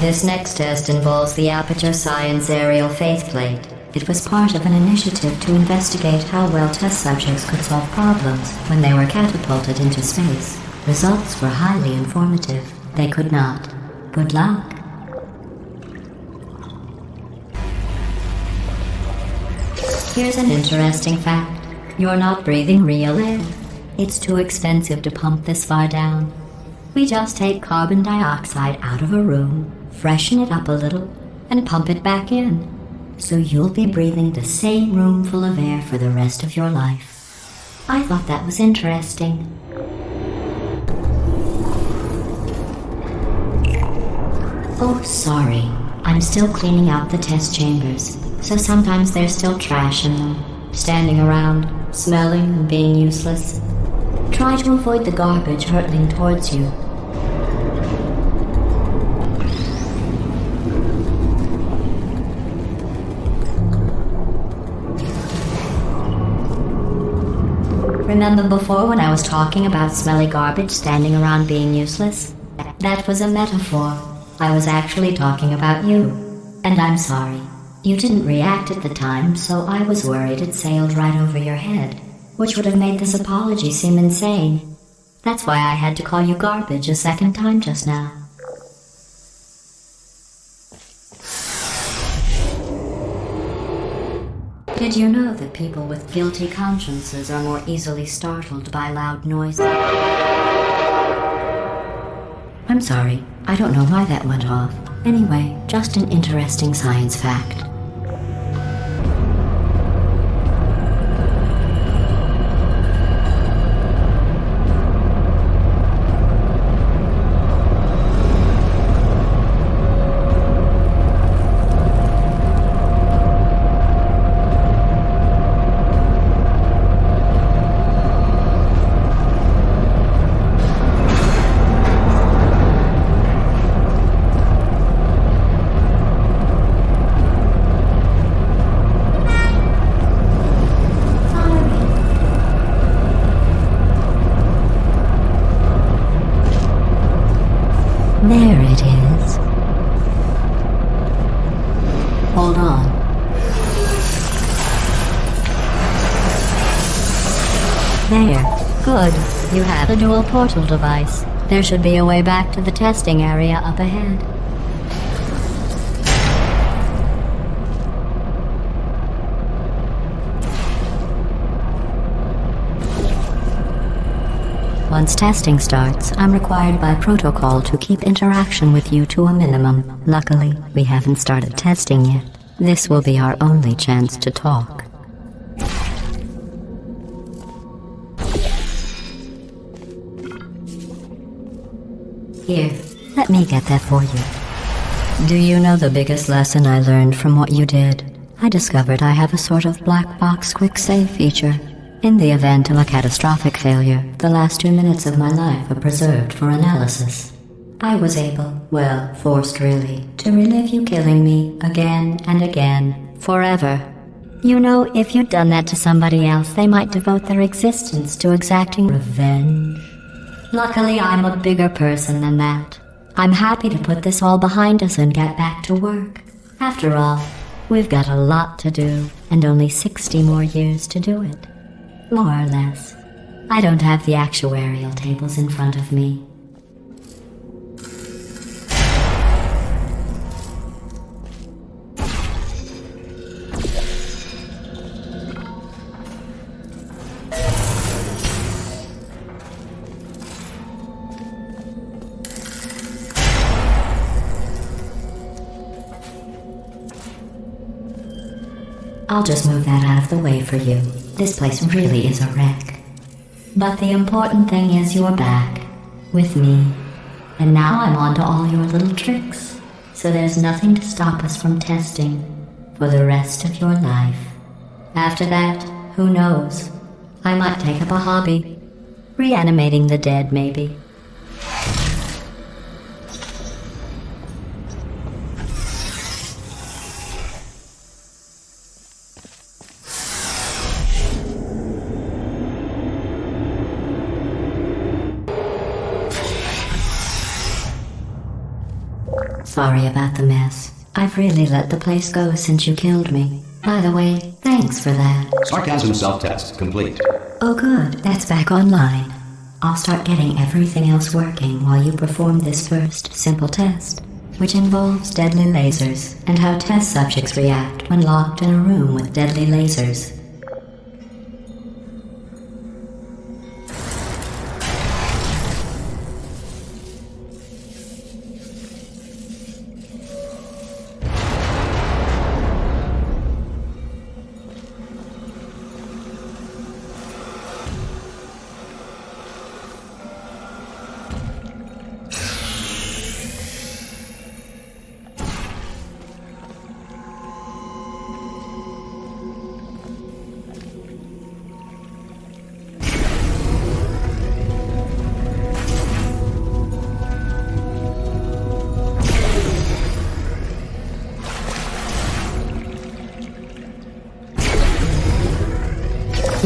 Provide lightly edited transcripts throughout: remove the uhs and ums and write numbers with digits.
This next test involves the Aperture Science Aerial Faceplate. It was part of an initiative to investigate how well test subjects could solve problems when they were catapulted into space. Results were highly informative. They could not. Good luck. Here's an interesting fact. You're not breathing real air. It's too expensive to pump this far down. We just take carbon dioxide out of a room, freshen it up a little, and pump it back in. So you'll be breathing the same room full of air for the rest of your life. I thought that was interesting. Oh, sorry. I'm still cleaning out the test chambers, so sometimes there's still trash in them, standing around, smelling and being useless. Try to avoid the garbage hurtling towards you. Remember before when I was talking about smelly garbage standing around being useless? That was a metaphor. I was actually talking about you. And I'm sorry. You didn't react at the time, so I was worried it sailed right over your head, which would have made this apology seem insane. That's why I had to call you garbage a second time just now. Did you know that people with guilty consciences are more easily startled by loud noises? I'm sorry, I don't know why that went off. Anyway, just an interesting science fact. There it is. Hold on. There. Good. You have a dual portal device. There should be a way back to the testing area up ahead. Once testing starts, I'm required by protocol to keep interaction with you to a minimum. Luckily, we haven't started testing yet. This will be our only chance to talk. Here, let me get that for you. Do you know the biggest lesson I learned from what you did? I discovered I have a sort of black box quick save feature. In the event of a catastrophic failure, the last 2 minutes of my life are preserved for analysis. I was able, well, forced really, to relive you killing me again and again, forever. You know, if you'd done that to somebody else, they might devote their existence to exacting revenge. Luckily, I'm a bigger person than that. I'm happy to put this all behind us and get back to work. After all, we've got a lot to do, and only 60 more years to do it. More or less. I don't have the actuarial tables in front of me. I'll just move that out of the way for you. This place really is a wreck. But the important thing is you're back, with me. And now I'm on to all your little tricks. So there's nothing to stop us from testing for the rest of your life. After that, who knows? I might take up a hobby. Reanimating the dead, maybe. Sorry about the mess. I've really let the place go since you killed me. By the way, thanks for that. Sarcasm self-test complete. Oh good, that's back online. I'll start getting everything else working while you perform this first simple test, which involves deadly lasers and how test subjects react when locked in a room with deadly lasers.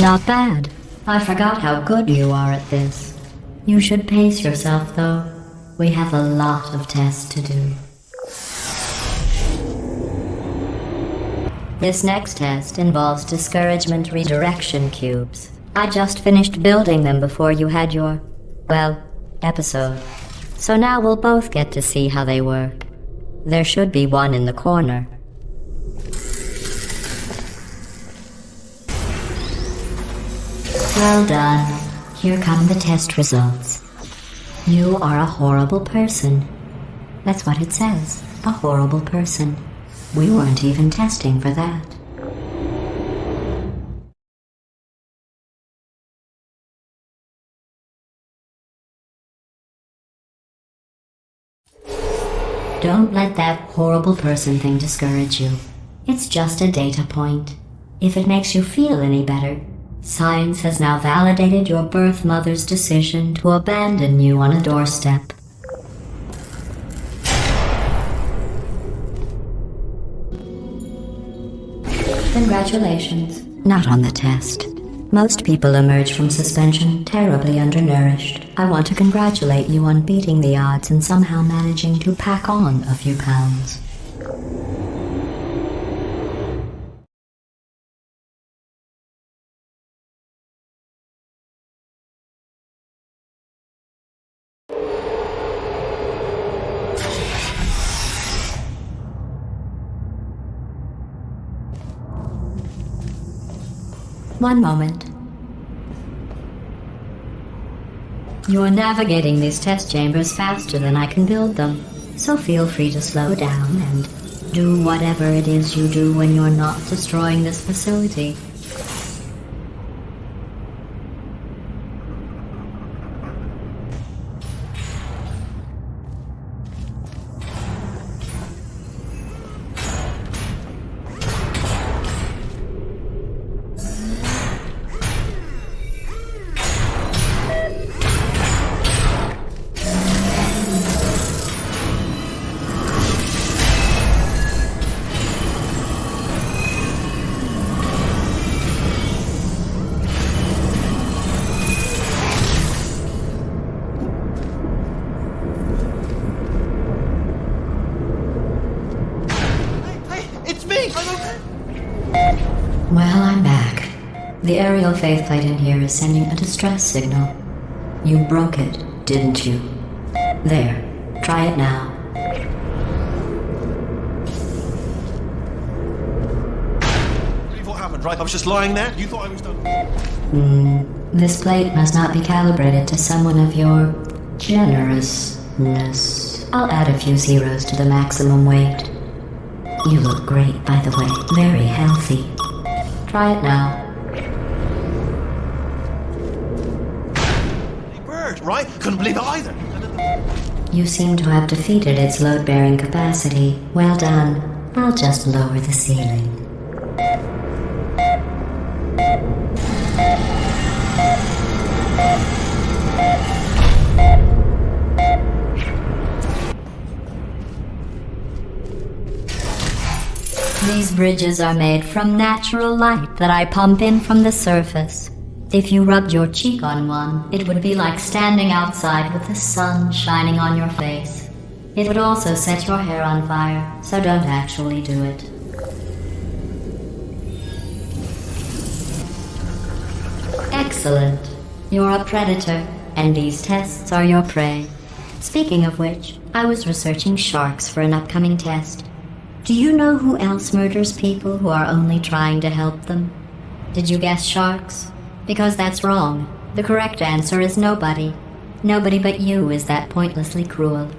Not bad. I forgot how good you are at this. You should pace yourself, though. We have a lot of tests to do. This next test involves discouragement redirection cubes. I just finished building them before you had your, well, episode. So now we'll both get to see how they work. There should be one in the corner. Well done. Here come the test results. You are a horrible person. That's what it says. A horrible person. We weren't even testing for that. Don't let that horrible person thing discourage you. It's just a data point. If it makes you feel any better, science has now validated your birth mother's decision to abandon you on a doorstep. Congratulations. Not on the test. Most people emerge from suspension terribly undernourished. I want to congratulate you on beating the odds and somehow managing to pack on a few pounds. One moment. You're navigating these test chambers faster than I can build them, so feel free to slow down and do whatever it is you do when you're not destroying this facility. Well, I'm back. The aerial faceplate in here is sending a distress signal. You broke it, didn't you? There. Try it now. What happened, right? I was just lying there. You thought I was done. This plate must not be calibrated to someone of your generousness. I'll add a few zeros to the maximum weight. You look great, by the way. Very healthy. Try it now. Big bird, right? Couldn't believe it either. You seem to have defeated its load-bearing capacity. Well done. I'll just lower the ceiling. These bridges are made from natural light that I pump in from the surface. If you rubbed your cheek on one, it would be like standing outside with the sun shining on your face. It would also set your hair on fire, so don't actually do it. Excellent. You're a predator, and these tests are your prey. Speaking of which, I was researching sharks for an upcoming test. Do you know who else murders people who are only trying to help them? Did you guess sharks? Because that's wrong. The correct answer is nobody. Nobody but you is that pointlessly cruel.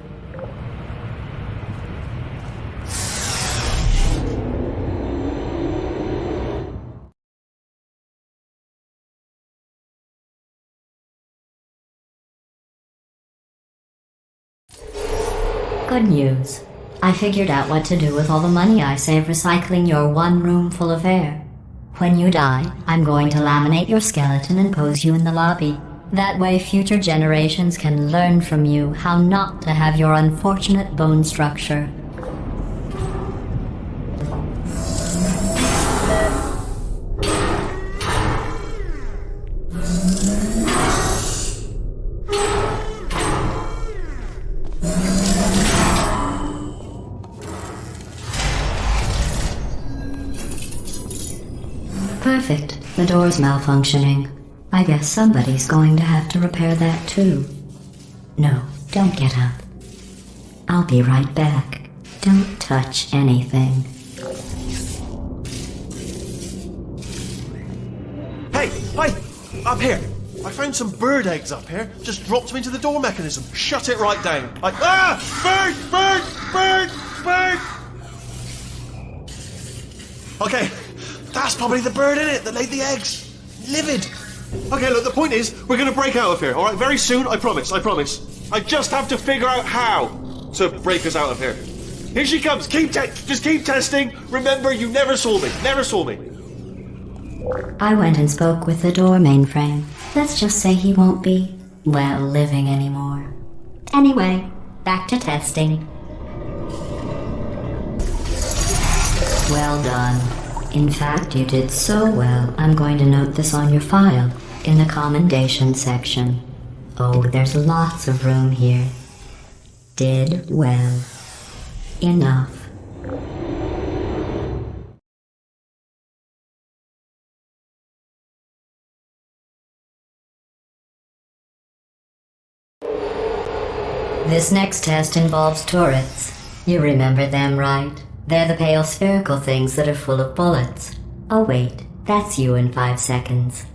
Good news. I figured out what to do with all the money I save recycling your one room full of air. When you die, I'm going to laminate your skeleton and pose you in the lobby. That way future generations can learn from you how not to have your unfortunate bone structure. Perfect. The door's malfunctioning. I guess somebody's going to have to repair that too. No, don't get up. I'll be right back. Don't touch anything. Hey, wait! Up here! I found some bird eggs up here. Just dropped them into the door mechanism. Shut it right down. Bird! Bird! Bird! Bird! Okay, that's probably the bird in it that laid the eggs. Livid. Okay, look, the point is, we're gonna break out of here, alright? Very soon, I promise. I just have to figure out how to break us out of here. Here she comes. Just keep testing. Remember, you never saw me. I went and spoke with the door mainframe. Let's just say he won't be, well, living anymore. Anyway, back to testing. Well done. In fact, you did so well, I'm going to note this on your file, in the commendation section. Oh, there's lots of room here. Did well. Enough. This next test involves turrets. You remember them, right? They're the pale spherical things that are full of bullets. Oh wait, that's you in 5 seconds.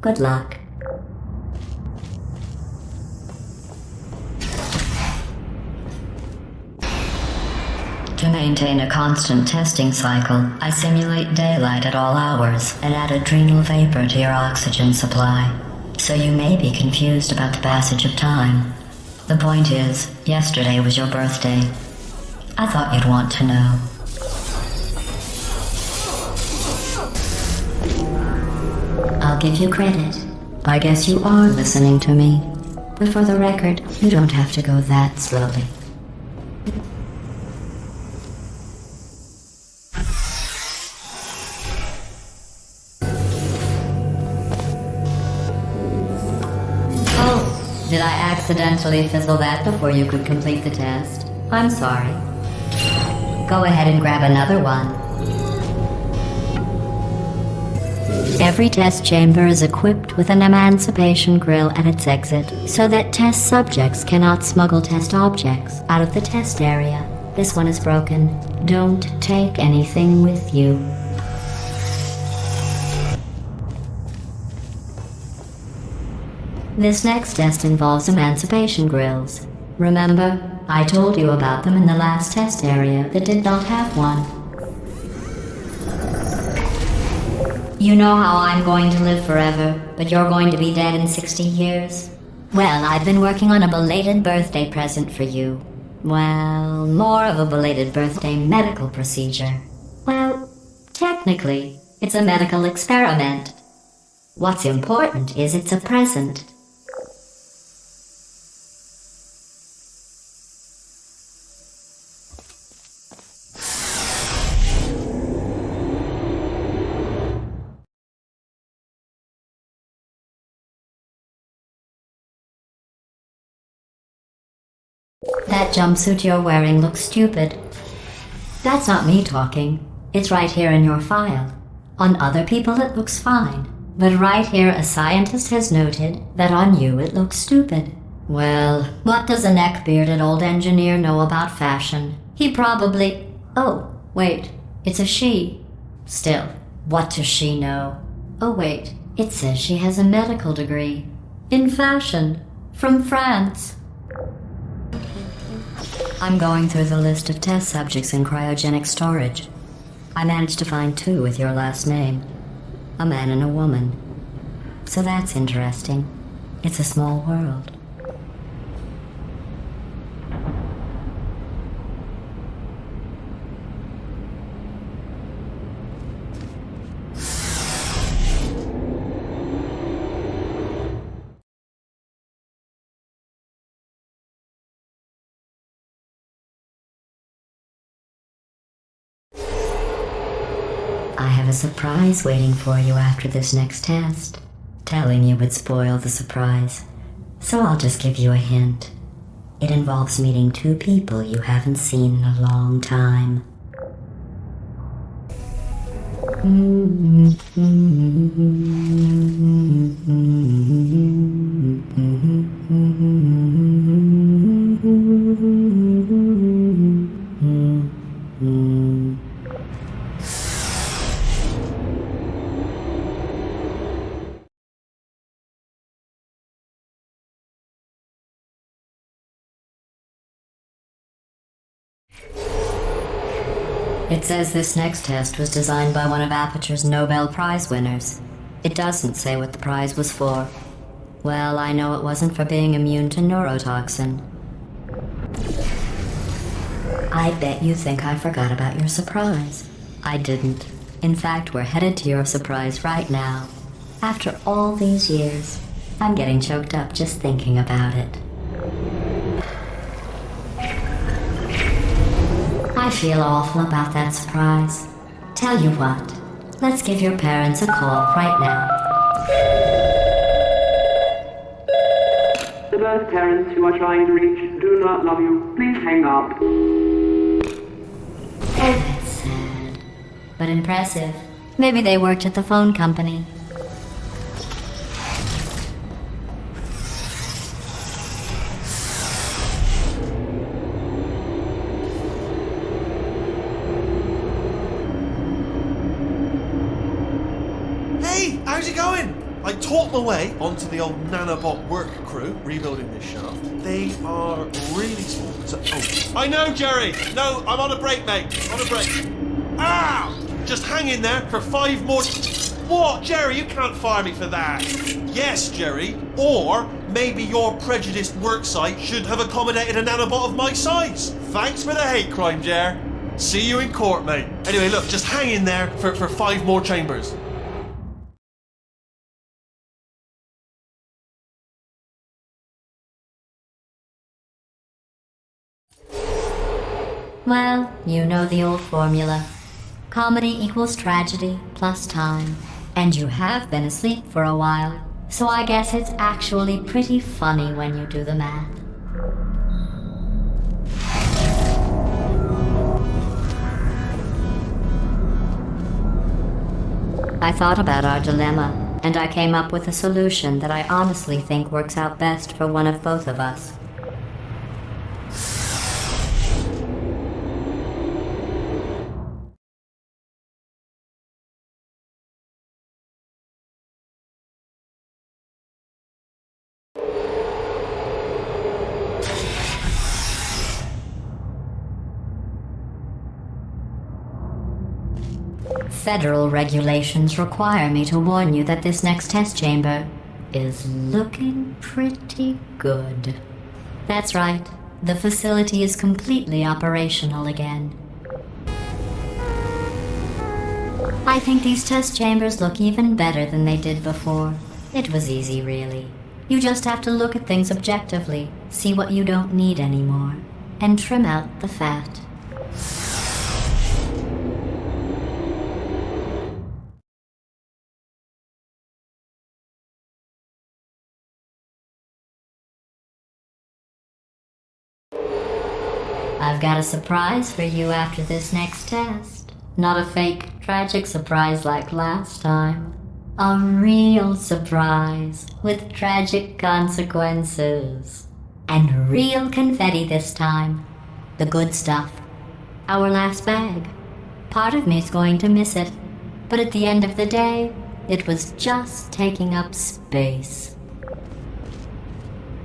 Good luck. To maintain a constant testing cycle, I simulate daylight at all hours and add adrenal vapor to your oxygen supply. So you may be confused about the passage of time. The point is, yesterday was your birthday. I thought you'd want to know. I'll give you credit. I guess you are listening to me. But for the record, you don't have to go that slowly. Oh, did I accidentally fizzle that before you could complete the test? I'm sorry. Go ahead and grab another one. Every test chamber is equipped with an emancipation grill at its exit, so that test subjects cannot smuggle test objects out of the test area. This one is broken. Don't take anything with you. This next test involves emancipation grills. Remember, I told you about them in the last test area that did not have one. You know how I'm going to live forever, but you're going to be dead in 60 years? Well, I've been working on a belated birthday present for you. Well, more of a belated birthday medical procedure. Well, technically, it's a medical experiment. What's important is it's a present. That that jumpsuit you're wearing looks stupid. That's not me talking. It's right here in your file. On other people it looks fine. But right here a scientist has noted that on you it looks stupid. Well, what does a neck-bearded old engineer know about fashion? He probably... Oh, wait, it's a she. Still, what does she know? Oh wait, it says she has a medical degree. In fashion. From France. I'm going through the list of test subjects in cryogenic storage. I managed to find 2 with your last name. A man and a woman. So that's interesting. It's a small world. I have a surprise waiting for you after this next test. Telling you would spoil the surprise, so I'll just give you a hint. It involves meeting 2 people you haven't seen in a long time. It says this next test was designed by one of Aperture's Nobel Prize winners. It doesn't say what the prize was for. Well, I know it wasn't for being immune to neurotoxin. I bet you think I forgot about your surprise. I didn't. In fact, we're headed to your surprise right now. After all these years, I'm getting choked up just thinking about it. I feel awful about that surprise. Tell you what, let's give your parents a call right now. The birth parents you are trying to reach do not love you. Please hang up. Oh, that's sad. But impressive. Maybe they worked at the phone company. How's it going? I talked my way onto the old nanobot work crew rebuilding this shaft. They are really small. So, I know, Jerry! No, I'm on a break, mate. On a break. Ah! Just hang in there for 5 more... What? Jerry, you can't fire me for that. Yes, Jerry. Or maybe your prejudiced work site should have accommodated a nanobot of my size. Thanks for the hate crime, Jer. See you in court, mate. Anyway, look, just hang in there for 5 more chambers. Well, you know the old formula. Comedy equals tragedy plus time. And you have been asleep for a while, so I guess it's actually pretty funny when you do the math. I thought about our dilemma, and I came up with a solution that I honestly think works out best for one of both of us. Federal regulations require me to warn you that this next test chamber is looking pretty good. That's right, the facility is completely operational again. I think these test chambers look even better than they did before. It was easy, really. You just have to look at things objectively, see what you don't need anymore, and trim out the fat. I've got a surprise for you after this next test. Not a fake, tragic surprise like last time. A real surprise with tragic consequences. And real confetti this time. The good stuff. Our last bag. Part of me's going to miss it. But at the end of the day, it was just taking up space.